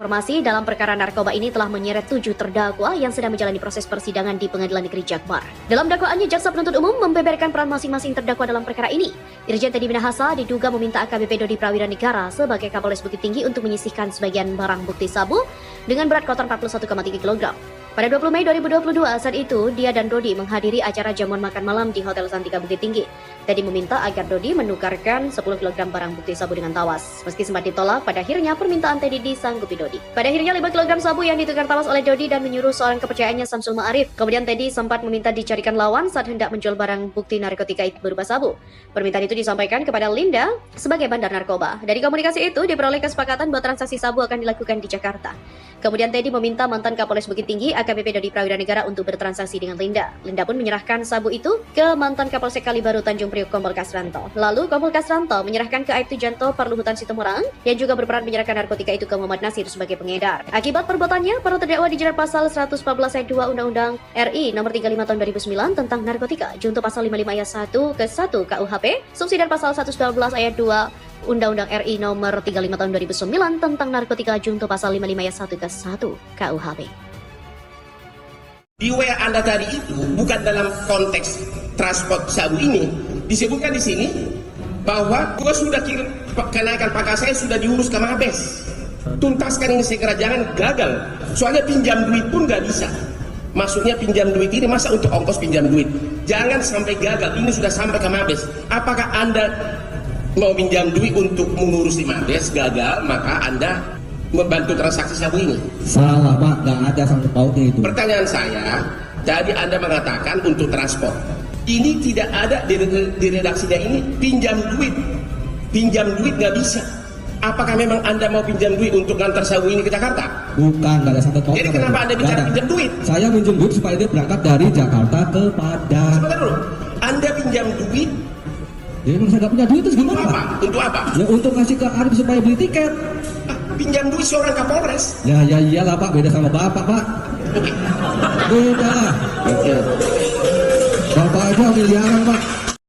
Informasi dalam perkara narkoba ini telah menyeret 7 terdakwa yang sedang menjalani proses persidangan di Pengadilan Negeri Jakbar. Dalam dakwaannya, jaksa penuntut umum membeberkan peran masing-masing terdakwa dalam perkara ini. Irjen Teddy Minahasa diduga meminta AKBP Dodi Prawiranegara sebagai Kapolres Bukit Tinggi untuk menyisihkan sebagian barang bukti sabu dengan berat kotor 41,3 kg. Pada 20 Mei 2022, saat itu dia dan Dodi menghadiri acara jamuan makan malam di Hotel Santika Bukit Tinggi. Teddy meminta agar Dodi menukarkan 10 kg barang bukti sabu dengan tawas. Meski sempat ditolak, pada akhirnya permintaan Teddy disanggupi Dodi. Pada akhirnya 5 kg sabu yang ditukar tawas oleh Dodi dan menyuruh seorang kepercayaannya Samsul Ma'arif. Kemudian Teddy sempat meminta dicarikan lawan saat hendak menjual barang bukti narkotika itu berupa sabu. Permintaan itu disampaikan kepada Linda sebagai bandar narkoba. Dari komunikasi itu diperoleh kesepakatan bahwa transaksi sabu akan dilakukan di Jakarta. Kemudian Teddy meminta mantan Kapolres Bukit Tinggi AKBP Dodi Prawiranegara untuk bertransaksi dengan Linda. Linda pun menyerahkan sabu itu ke mantan Kapolsek Kalibaru Tanjung Priok Kompol Kasranto. Lalu Kompol Kasranto menyerahkan ke Aibtu Janto Perluhutan Situmorang yang juga berperan menyerahkan narkotika itu ke Muhammad Nasir sebagai pengedar. Akibat perbuatannya, para terdakwa dijerat pasal 114 ayat 2 Undang-Undang RI Nomor 35 Tahun 2009 tentang narkotika, junto pasal 55 ayat 1 ke 1 KUHP, subsidi pasal 112 ayat 2 Undang-Undang RI Nomor 35 Tahun 2009 tentang narkotika, junto pasal 55 ayat 1 ke 1 KUHP. Di WA Anda tadi itu bukan dalam konteks transport sabu ini, disebutkan di sini bahwa gua sudah kirim kenaikan pangkat saya sudah diurus ke Mabes. Tuntaskan ini segera, jangan gagal. Soalnya pinjam duit pun nggak bisa. Maksudnya pinjam duit ini masa untuk ongkos pinjam duit. Jangan sampai gagal. Ini sudah sampai ke Mabes. Apakah Anda mau pinjam duit untuk mengurus di Mabes, gagal, maka Anda membantu transaksi sabu ini? Salah Pak, nggak ada sangkut pautnya itu. Pertanyaan saya, tadi Anda mengatakan untuk transport. Ini tidak ada di redaksinya ini pinjam duit nggak bisa. Apakah memang Anda mau pinjam duit untuk ngantar sabu ini ke Jakarta? Bukan, nggak ada sangkut pautnya. Jadi kenapa Anda bicara pinjam duit? Saya minjem duit supaya dia berangkat dari Jakarta ke Padang. Sebentar dulu, Anda pinjam duit Jadi saya nggak punya duit terus untuk gimana apa? Pak? Untuk apa? Ya untuk ngasih ke Arif supaya beli tiket. Pinjam duit seorang Kapolres. Ya iyalah Pak, beda sama Bapak Pak. Beda lah. Bapak aja miliaran Pak.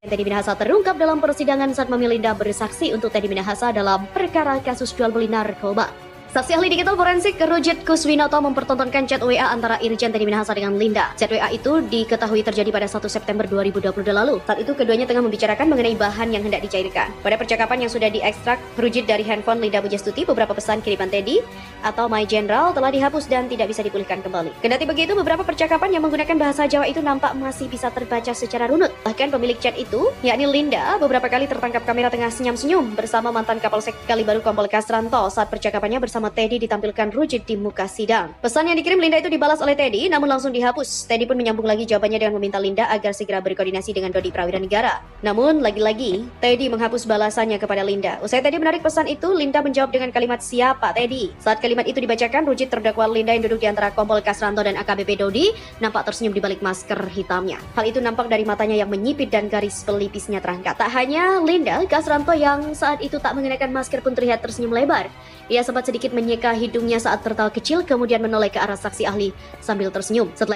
Teddy Minahasa terungkap dalam persidangan saat memilih Linda bersaksi untuk Teddy Minahasa dalam perkara kasus jual beli narkoba. Saksi ahli digital forensik Rujit Kuswinoto mempertontonkan chat WA antara Irjen Teddy Minahasa dengan Linda. Chat WA itu diketahui terjadi pada 1 September 2022 lalu. Saat itu keduanya tengah membicarakan mengenai bahan yang hendak dicairkan. Pada percakapan yang sudah diekstrak Rujit dari handphone Linda Pujastuti, beberapa pesan kiriman Teddy atau My General telah dihapus dan tidak bisa dipulihkan kembali. Kendati begitu, beberapa percakapan yang menggunakan bahasa Jawa itu nampak masih bisa terbaca secara runut. Bahkan pemilik chat itu, yakni Linda, beberapa kali tertangkap kamera tengah senyum-senyum bersama mantan Kapolsek Kalibaru Kompol Kasranto saat percakapannya bersama Teddy ditampilkan Rujit di muka sidang. Pesan yang dikirim Linda itu dibalas oleh Teddy namun langsung dihapus. Teddy pun menyambung lagi jawabannya dengan meminta Linda agar segera berkoordinasi dengan Dodi Prawiranegara. Namun lagi-lagi Teddy menghapus balasannya kepada Linda. Usai Teddy menarik pesan itu, Linda menjawab dengan kalimat "Siapa Teddy?" Saat kalimat itu dibacakan, Rujit terdakwa Linda yang duduk di antara Kompol Kasranto dan AKBP Dodi nampak tersenyum di balik masker hitamnya. Hal itu nampak dari matanya yang menyipit dan garis pelipisnya terangkat. Tak hanya Linda, Kasranto yang saat itu tak mengenakan masker pun terlihat tersenyum lebar. Ia sempat sedikit menyeka hidungnya saat tertawa kecil, kemudian menoleh ke arah saksi ahli sambil tersenyum. Setelah